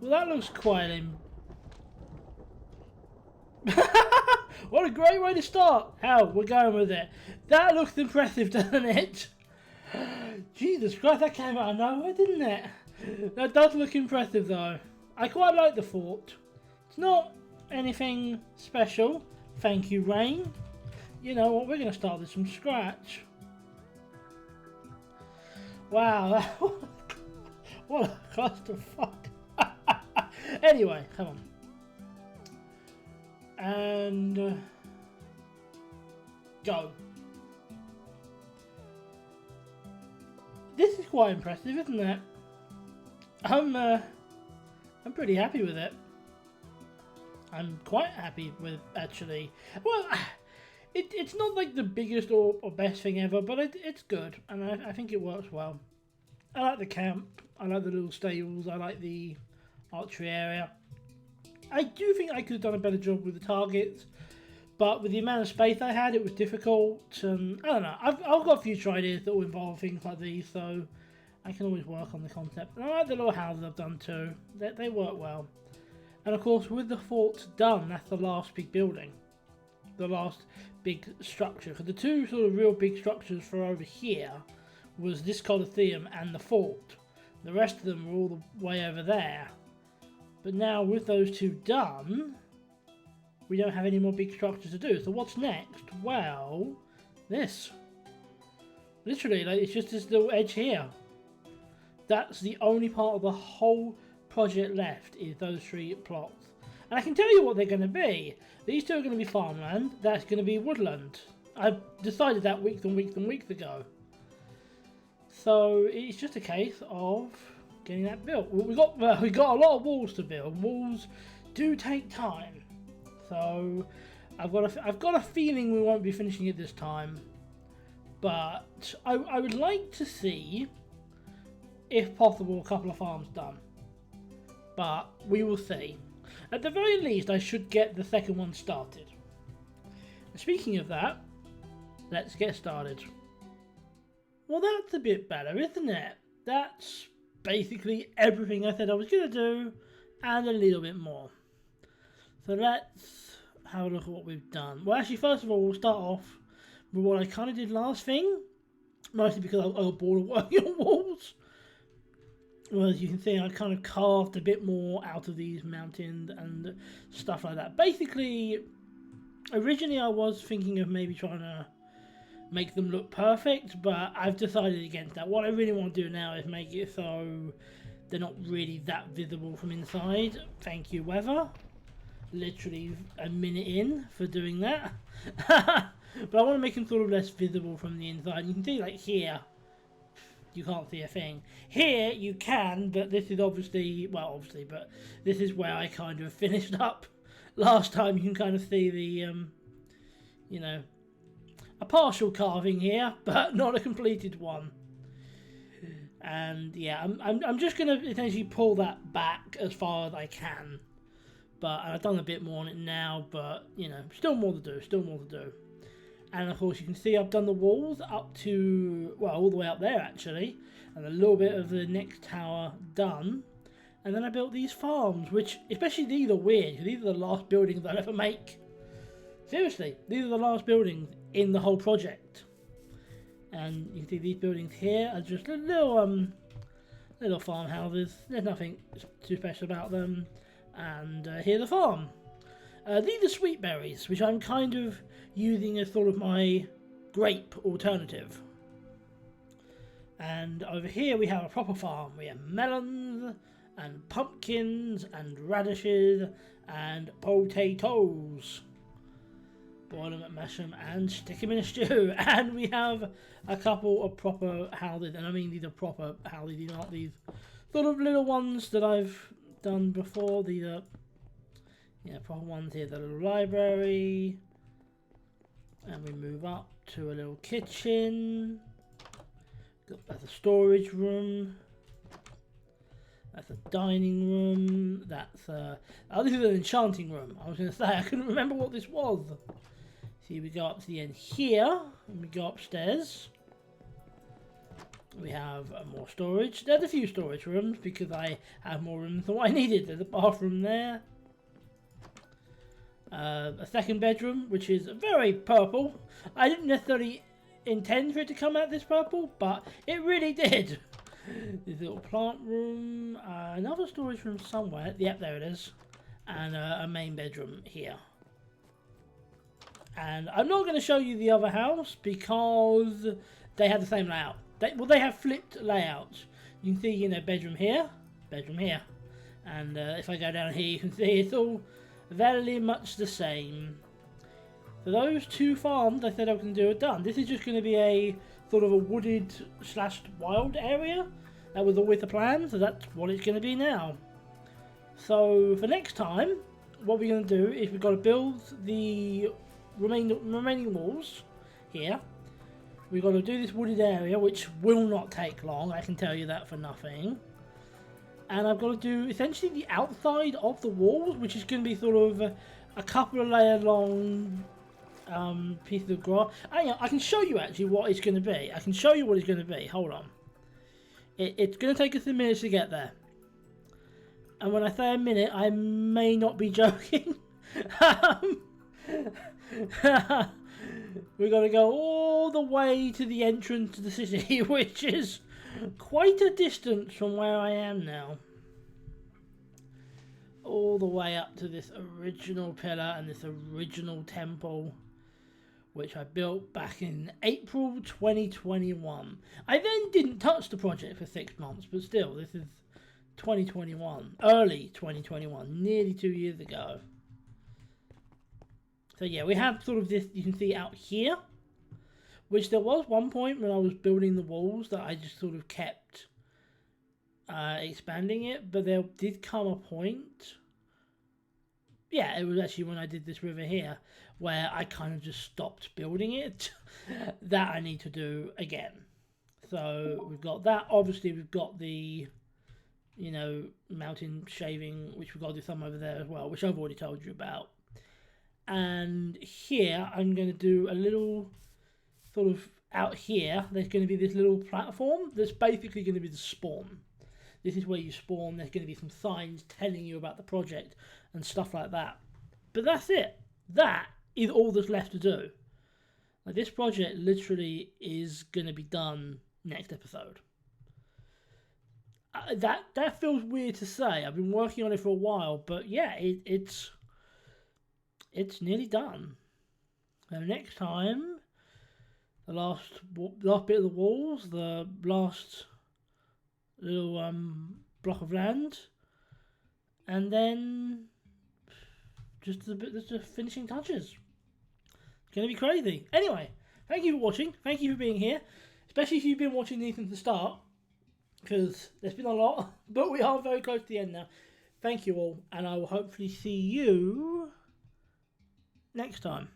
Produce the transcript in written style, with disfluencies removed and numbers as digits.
Well, that looks quite what a great way to start. Hell, we're going with it. That looks impressive, doesn't it? Jesus Christ, that came out of nowhere, didn't it? That does look impressive, though. I quite like the fort. It's not anything special. Thank you, Rain. You know what, we're going to start this from scratch. Wow, what a clusterfuck. Anyway, come on. And go. This is quite impressive, isn't it? I'm pretty happy with it. I'm quite happy with, actually. Well, it's not like the biggest or best thing ever, but it's good, and I think it works well. I like the camp, I like the little stables, I like the archery area. I do think I could have done a better job with the targets, but with the amount of space I had, it was difficult. I don't know, I've got future ideas that will involve things like these, so I can always work on the concept. And I like the little houses I've done too, they work well. And of course, with the fort done, that's the last big building. The last big structure. Because the two sort of real big structures for over here was this Colosseum and the fort. The rest of them were all the way over there. But now with those two done, we don't have any more big structures to do. So what's next? Well, this. Literally, like, it's just this little edge here. That's the only part of the whole project left, is those three plots. And I can tell you what they're going to be. These two are going to be farmland. That's going to be woodland. I decided that weeks and weeks and weeks ago. So it's just a case of getting that built. We got a lot of walls to build. Walls do take time. So I've got a feeling we won't be finishing it this time. But I would like to see, if possible, a couple of farms done. But we will see. At the very least, I should get the second one started. Speaking of that, let's get started. Well, that's a bit better, isn't it? That's basically everything I said I was going to do, and a little bit more. So let's have a look at what we've done. Well, actually, first of all, we'll start off with what I kind of did last thing. Mostly because I got bored of working on walls. Well, as you can see, I kind of carved a bit more out of these mountains and stuff like that. Basically, originally I was thinking of maybe trying to make them look perfect, but I've decided against that. What I really want to do now is make it so they're not really that visible from inside. Thank you, weather. Literally a minute in for doing that. But I want to make them sort of less visible from the inside. You can see, like, here, you can't see a thing. Here you can, but this is obviously, well, obviously, but this is where I kind of finished up last time. You can kind of see the, you know, a partial carving here, but not a completed one. And yeah, I'm just going to essentially pull that back as far as I can. But I've done a bit more on it now, but, you know, still more to do, still more to do. And of course you can see I've done the walls up to, well, all the way up there actually. And a little bit of the next tower done. And then I built these farms, which, especially these are weird, because these are the last buildings I'll ever make. Seriously, these are the last buildings in the whole project. And you can see these buildings here are just little farmhouses. There's nothing too special about them. And here's the farm. These are sweet berries, which I'm kind of using as sort of my grape alternative. And over here we have a proper farm. We have melons and pumpkins and radishes and potatoes. Boil them, mash them, and stick them in a stew. And we have a couple of proper houses, and I mean these are proper houses. These are not these sort of little ones that I've done before. These are, yeah, proper ones here. The little library, and we move up to a little kitchen. That's a storage room. That's a dining room. That's oh, this is an enchanting room. I was going to say, I couldn't remember what this was. See, we go up to the end here, and we go upstairs. We have more storage. There's a few storage rooms because I have more rooms than what I needed. There's a bathroom there. A second bedroom, which is very purple. I didn't necessarily intend for it to come out this purple, but it really did. There's a little plant room, another storage room somewhere. Yep, there it is. And a main bedroom here. And I'm not going to show you the other house because they have the same layout. They have flipped layouts. You can see, you know, bedroom here, and if I go down here, you can see it's all very much the same. So those two farms I said I was going to do are done. This is just going to be a sort of a wooded / wild area. That was always the plan, so that's what it's going to be now. So for next time, what we're going to do is we've got to build the remaining walls here. We've got to do this wooded area, which will not take long, I can tell you that for nothing. And I've got to do essentially the outside of the walls, which is going to be sort of a couple of layer long pieces of grass. I can show you actually what it's going to be. I can show you what it's going to be. Hold on. It's going to take us a minute to get there. And when I say a minute, I may not be joking. We're going to go all the way to the entrance to the city, which is quite a distance from where I am now. All the way up to this original pillar and this original temple, which I built back in April 2021. I then didn't touch the project for 6 months, but still, this is 2021, early 2021, nearly 2 years ago. So yeah, we have sort of this, you can see out here, which there was one point when I was building the walls that I just sort of kept expanding it, but there did come a point, yeah, it was actually when I did this river here, where I kind of just stopped building it. That I need to do again. So we've got that, obviously we've got the, you know, mountain shaving, which we've got to do some over there as well, which I've already told you about. And here I'm going to do a little sort of out here. There's going to be this little platform that's basically going to be the spawn. This is where you spawn. There's going to be some signs telling you about the project and stuff like that. But that's it. That is all that's left to do. Like, this project literally is going to be done next episode. That feels weird to say. I've been working on it for a while, but yeah, it's nearly done. So next time, the last bit of the walls, the last little block of land, and then just the finishing touches. It's going to be crazy. Anyway, thank you for watching. Thank you for being here, especially if you've been watching these from the start, because there's been a lot, but we are very close to the end now. Thank you all, and I will hopefully see you next time.